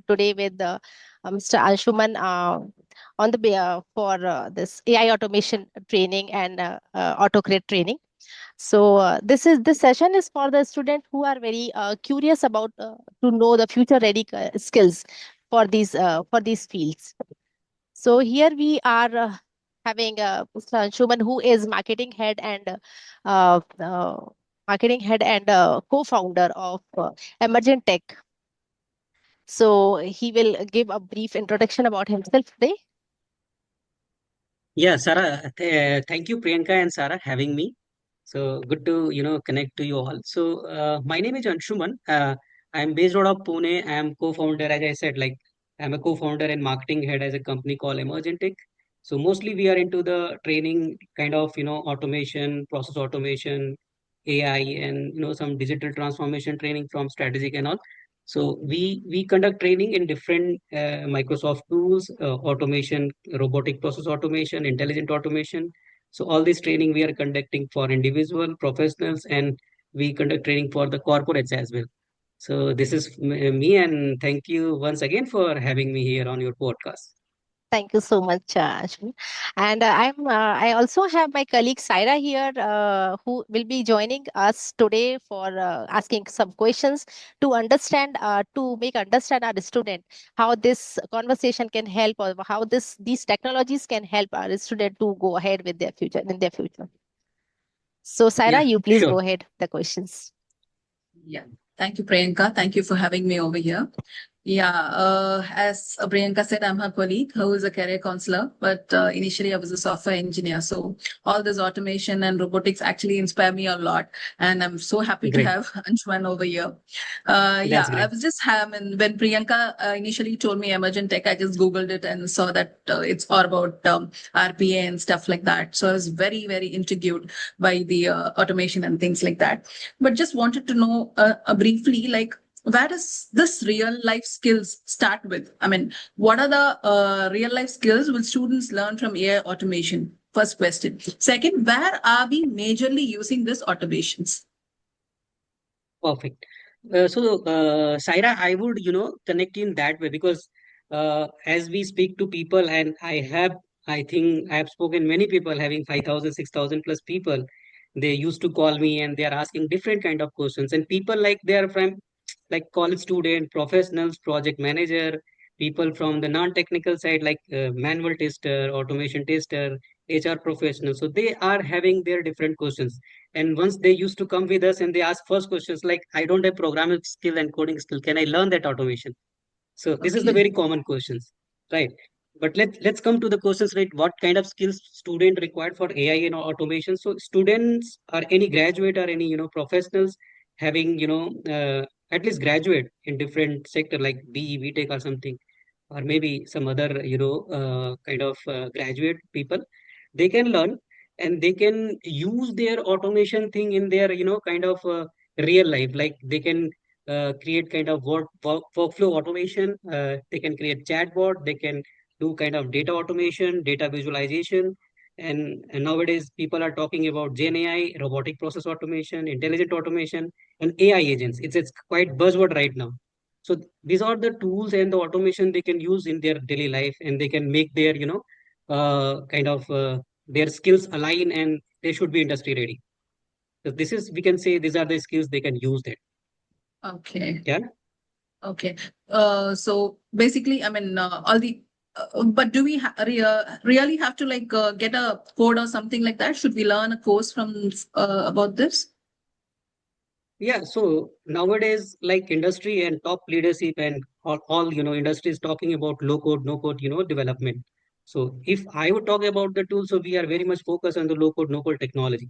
today with Mr. Anshuman on the for this AI automation training and autocrat training. So this session is for the student who are very curious about to know the future ready skills for these fields. So here we are having Mr. Anshuman, who is uh, uh, marketing head and co-founder of Emergent Tech. So he will give a brief introduction about himself today. Yeah, Sarah, thank you, Priyanka and Sarah, having me. So good to connect to you all. So my name is Anshuman. I'm based out of Pune. I'm co-founder, as I said, like I'm a co-founder and marketing head as a company called Emergentic. So mostly we are into the training kind of automation, process automation, AI, and some digital transformation training from strategic and all. So we conduct training in different Microsoft tools, automation, robotic process automation, intelligent automation. So all this training we are conducting for individual professionals, and we conduct training for the corporates as well. So this is me, and thank you once again for having me here on your podcast. Thank you so much, Ashwin. And I also have my colleague Saira here, who will be joining us today for asking some questions to understand, to make understand our student how this conversation can help, or how these technologies can help our student to go ahead with their future in their future. So, Saira, Yeah, you please sure. go ahead with the questions. Yeah. Thank you, Priyanka. Thank you for having me over here. Yeah, as Priyanka said, I'm her colleague who is a career counselor, but initially I was a software engineer. So all this automation and robotics actually inspire me a lot. And I'm so happy to Great. have Anshuman over here. That's Yeah, I great. was just having, when Priyanka initially told me emergent tech, I just Googled it and saw that it's all about RPA and stuff like that. So I was very, very intrigued by the automation and things like that. But just wanted to know briefly, like, where does this real life skills start with? I mean, what are the real life skills will students learn from AI automation? First question. Second, where are we majorly using this automations? Perfect. Saira, I would, connect in that way because as we speak to people, and I think I have spoken many people having 5,000, 6,000 plus people. They used to call me and they are asking different kind of questions. And people like they are from like college student, professionals, project manager, people from the non-technical side like manual tester, automation tester, HR professionals. So they are having their different questions. And once they used to come with us and they ask first questions like, I don't have programming skill and coding skill. Can I learn that automation? So this is the Okay. very common questions, right? But let's come to the questions, right? What kind of skills student required for AI and automation? So students or any graduate or any professionals having at least graduate in different sector like BE, BTech or something, or maybe some other kind of graduate people, they can learn and they can use their automation thing in their kind of real life. Like they can create kind of workflow automation. They can create chatbot. They can do kind of data automation, data visualization. And nowadays, people are talking about Gen AI, robotic process automation, intelligent automation, and AI agents. It's quite buzzword right now. So these are the tools and the automation they can use in their daily life, and they can make their kind of their skills align, and they should be industry ready. So this is we can say these are the skills they can use that. Okay. Yeah. Okay. So basically, I mean, all the, but do we really have to like get a code or something like that? Should we learn a course from about this? Yeah, so nowadays, like industry and top leadership and all industries talking about low code, no code, development. So if I would talk about the tool, so we are very much focused on the low code, no code technology.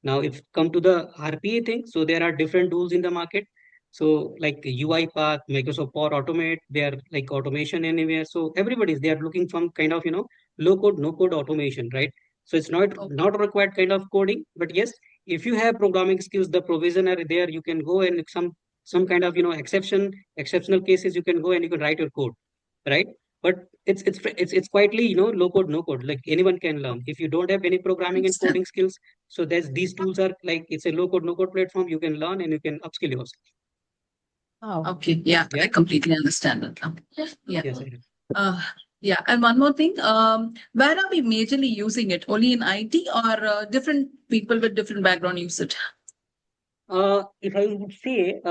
Now, if come to the RPA thing, so there are different tools in the market. So like UiPath, Microsoft Power Automate, they are like automation anywhere. So everybody's they are looking from kind of low code, no code automation, right? So it's not required kind of coding, but yes, if you have programming skills, the provision are there. You can go and some kind of exceptional cases, you can go and you can write your code, right? But it's quietly low code, no code. Like anyone can learn. If you don't have any programming and Okay. coding skills, so there's these tools are like it's a low code, no code platform. You can learn and you can upskill yourself. Oh, Okay. Yeah, I Yeah. completely understand that now. Yeah. Yes, I do. Uh, yeah. And one more thing, where are we majorly using it? Only in IT or different people with different background use it? If I would say,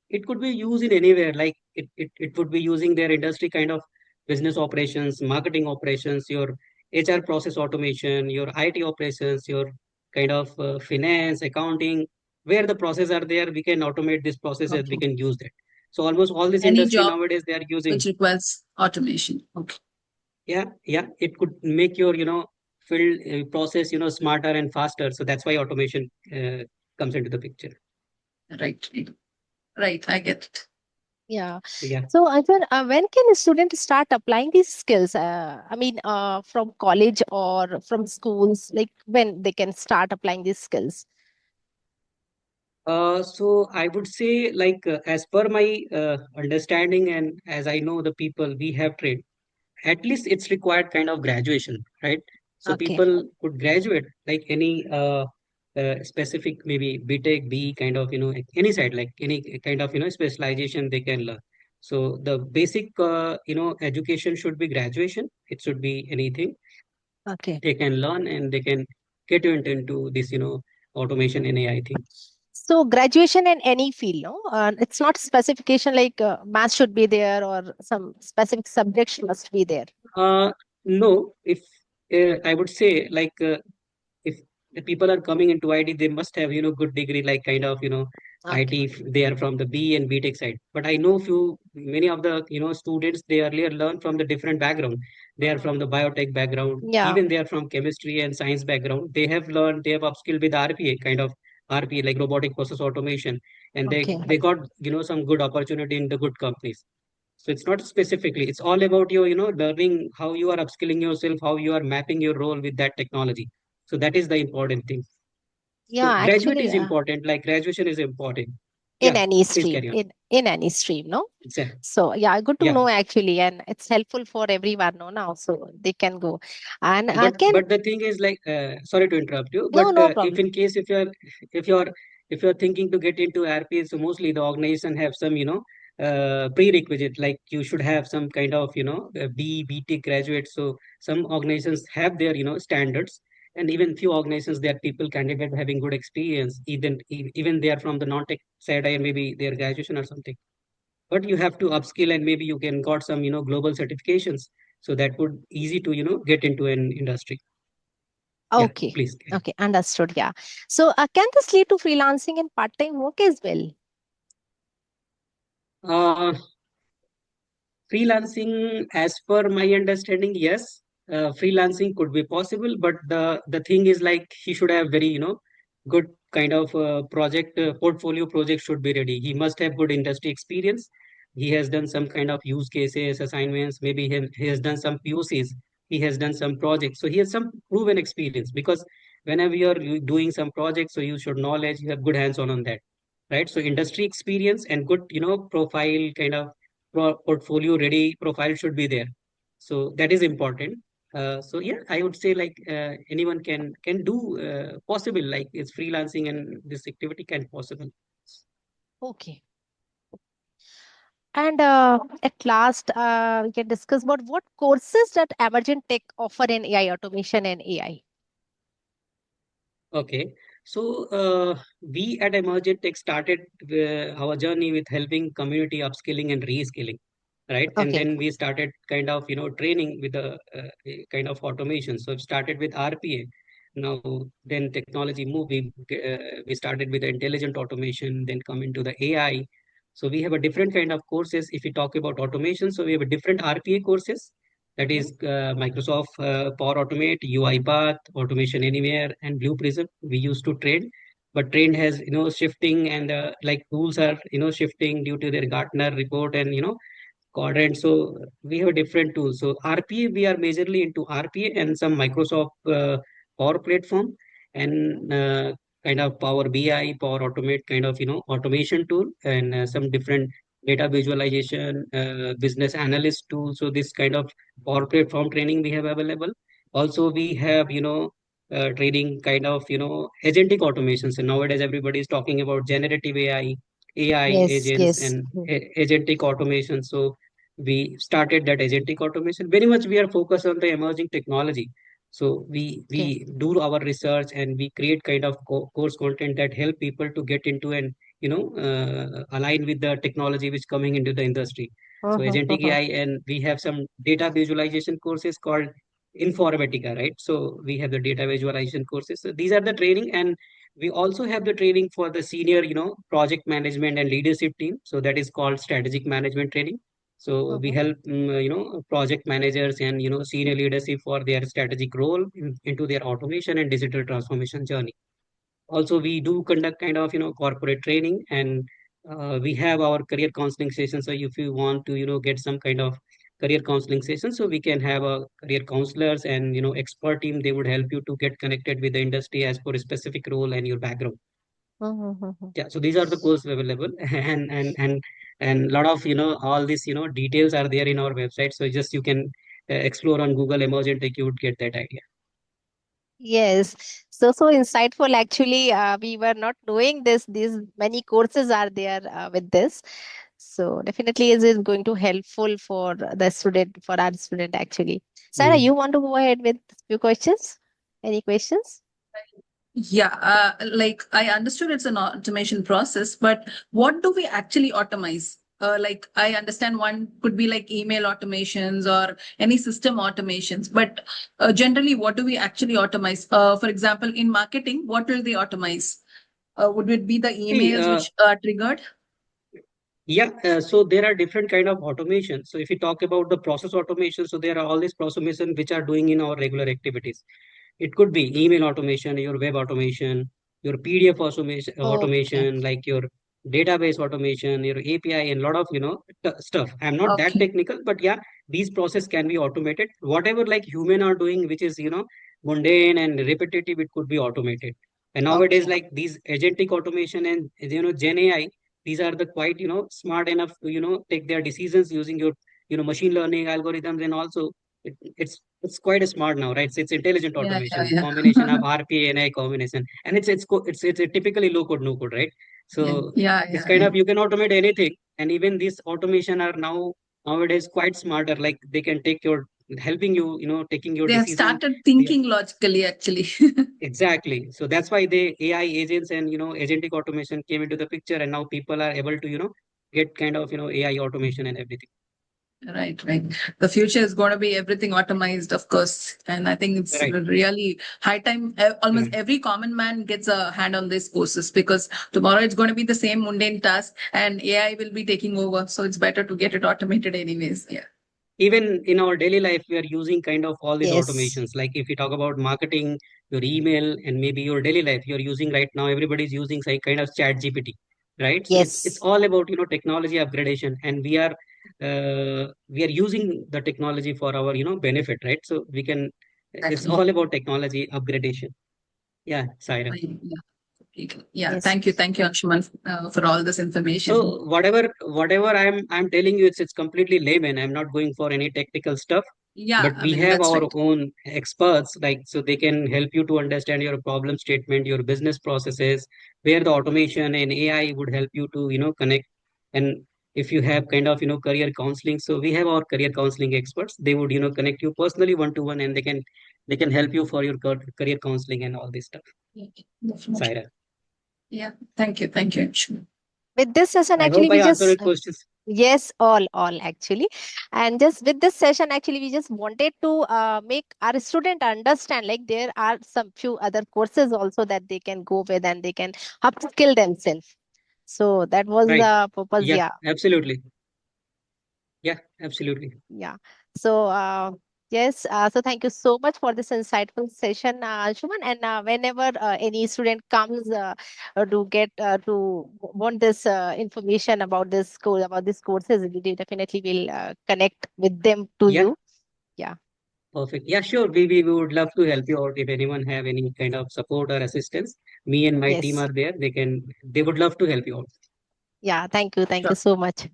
it could be used in anywhere. Like it would be using their industry kind of business operations, marketing operations, your HR process automation, your IT operations, your kind of finance, accounting. Where the processes are there, we can automate this process and we Okay. can use that. So almost all this Any industry job nowadays they are using. which requires automation. Okay. Yeah, yeah. It could make your field process smarter and faster. So that's why automation comes into the picture. Right. Right. Right. I get it. yeah. So yeah. So, Ajay, when can a student start applying these skills? From college or from schools, like when they can start applying these skills? So I would say, like, as per my understanding and as I know the people we have trained, at least it's required kind of graduation, right? So Okay. people could graduate like any specific maybe BTech, B kind of, any side, like any kind of, specialization they can learn. So the basic, education should be graduation. It should be anything Okay. they can learn and they can get into this, automation and AI thing. So, graduation in any field, no? It's not specification like math should be there or some specific subject must be there. Uh, no, if I would say like if the people are coming into IT, they must have good degree, like kind of Okay. IT. If they are from the B and BTech side. But I know few many of the students they earlier learn from the different background. They are Mm. from the biotech background, Yeah. even they are from chemistry and science background. They have learned, they have upskilled with RPA kind of RPA like robotic process automation, and Okay. they got some good opportunity in the good companies. So it's not specifically, it's all about your, learning how you are upskilling yourself, how you are mapping your role with that technology. So that is the important thing. Yeah, So graduate actually, is important, like graduation is important. in Yeah, any please stream, carry on. in any stream, no? Exactly. So yeah, good to Yeah. know actually, and it's helpful for everyone, no, now, so they can go. And can But the thing is like sorry to interrupt you, but no, no if problem. in case if you're if you're thinking to get into RPA, so mostly the organization have some prerequisite, like you should have some kind of BT graduate. So some organizations have their standards, and even few organizations there are people candidate having good experience, even they are from the non-tech side and maybe their graduation or something, but you have to upskill and maybe you can got some global certifications, so that would easy to get into an industry. Yeah, Okay, please carry okay, understood. Yeah. So can this lead to freelancing and part-time work as well? on. Freelancing, as per my understanding, yes, freelancing could be possible, but the thing is like he should have very good kind of project portfolio project should be ready. He must have good industry experience. He has done some kind of use cases, assignments. Maybe he has done some POCs. He has done some projects, so he has some proven experience. Because whenever you are doing some project, so you should knowledge, you have good hands on that, right? So industry experience and good profile kind of portfolio ready profile should be there, so that is important. So yeah, I would say like anyone can do possible, like it's freelancing and this activity can possible. Okay. And at last, we can discuss about what courses that emergent tech offer in AI automation and AI. Okay, so we at Emergent Tech started our journey with helping community upskilling and reskilling, right? And Okay. then we started kind of training with a kind of automation. So it started with RPA. Now then technology moved. We started with the intelligent automation, then come into the AI. So we have a different kind of courses. If we talk about automation, so we have a different RPA courses, that Mhm. is Microsoft Power Automate, UiPath, Automation Anywhere, and Blue Prism. We used to trade, but trend has shifting, and like tools are shifting due to their Gartner report and quadrant. So we have a different tools. So RPA, we are majorly into RPA and some Microsoft Power Platform, and kind of Power BI, Power Automate kind of automation tool, and some different data visualization, business analyst tool. So this kind of Power Platform training we have available. Also, we have trading kind of agentic automation. So nowadays everybody is talking about generative AI. AI Yes, agents yes. and agentic automation. So we started that agentic automation. Very much we are focused on the emerging technology. So Okay. we do our research and we create kind of course content that help people to get into and align with the technology which coming into the industry. So Uh-huh, agentic uh-huh, AI, and we have some data visualization courses called Informatica, right? So we have the data visualization courses. So these are the training, and we also have the training for the senior, project management and leadership team. So that is called strategic management training. So we uh-huh. help, project managers and, senior leadership for their strategic role into their automation and digital transformation journey. Also, we do conduct kind of, corporate training, and we have our career counseling session. So if you want to, get some kind of career counseling session, so we can have a career counselors and, expert team. They would help you to get connected with the industry as per a specific role and your background. Uh-huh, uh-huh. Yeah, so these are the courses available, and lot of, all these, details are there in our website. So just you can explore on Google Emergent Tech, you would get that idea. Yes, so insightful. Actually, we were not knowing this. These many courses are there with this. So definitely, is going to helpful for the student, for our student. Actually, Sarah, Mm. you want to go ahead with few questions? Any questions? Yeah, like I understood it's an automation process, but what do we actually automate? Like I understand one could be like email automations or any system automations, but generally, what do we actually automate? For example, in marketing, what will they automate? Would it be the See, emails which are triggered? yeah, so there are different kind of automation. So if you talk about the process automation, so there are all these process automation which are doing in our regular activities. It could be email automation, your web automation, your PDF Okay, automation, like your database automation, your API, and lot of, stuff. I'm not that Okay. technical, but yeah, these process can be automated. Whatever like human are doing, which is, mundane and repetitive, it could be automated. And nowadays, okay, like these agentic automation and, Gen AI, these are the quite, smart enough to, take their decisions using your, machine learning algorithms, and also it's quite a smart now, right? So it's intelligent Yeah, yeah, automation, combination yeah. of RPA and AI combination, and it's a typically low code, no code, right? Yeah, So yeah, it's yeah, kind yeah. of you can automate anything, and even this automation are nowadays quite smarter. Like they can take your helping you, taking your They have decision. started They, thinking logically, actually. exactly. So that's why the AI agents and agentic automation came into the picture, and now people are able to get kind of AI automation and everything. Right, right. The future is going to be everything automized, of course. And I think it's Right. really high time. Almost Right. every common man gets a hand on these courses because tomorrow it's going to be the same mundane task and AI will be taking over. So it's better to get it automated, anyways. Yeah. Even in our daily life we are using kind of all these yes, automations. Like if you talk about marketing, your email, and maybe your daily life, you're using right now, everybody's using some kind of chat GPT, right? So it's yes, all about technology upgradation, and we are using the technology for our benefit, right? So we can, it's Exactly. all about technology upgradation. Yeah, Saira. Yeah. Yeah. yes. Thank you, Anshuman, for all this information. So whatever I'm telling you, it's completely layman. I'm not going for any technical stuff, Yeah, but I we mean, have that's our right. own experts, like so they can help you to understand your problem statement, your business processes, where the automation and AI would help you to connect. And if you have kind of career counseling, so we have our career counseling experts. They would connect you personally one to one, and they can help you for your career counseling and all this stuff. Yeah, definitely. Saira, Yeah. Thank you. Thank you, Anshuman. With this session, I actually, hope I we answered your just questions. yes, all actually, and just with this session, actually, we just wanted to make our student understand like there are some few other courses also that they can go with and they can upskill themselves. So that was Right. the purpose. Yeah, Yeah, absolutely. Yeah, absolutely. yeah. So yes, so thank you so much for this insightful session, Shuman. And whenever any student comes to get to want this information about this course, about these courses, we definitely will connect with them to Yeah, you. Yeah. perfect. Yeah, sure. We would love to help you out if anyone have any kind of support or assistance. Me and my team Yes. are there. They would love to help you out. Yeah. Thank you. Thank you Sure. so much.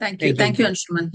Thank you. Thank you. Thank you, Anshuman.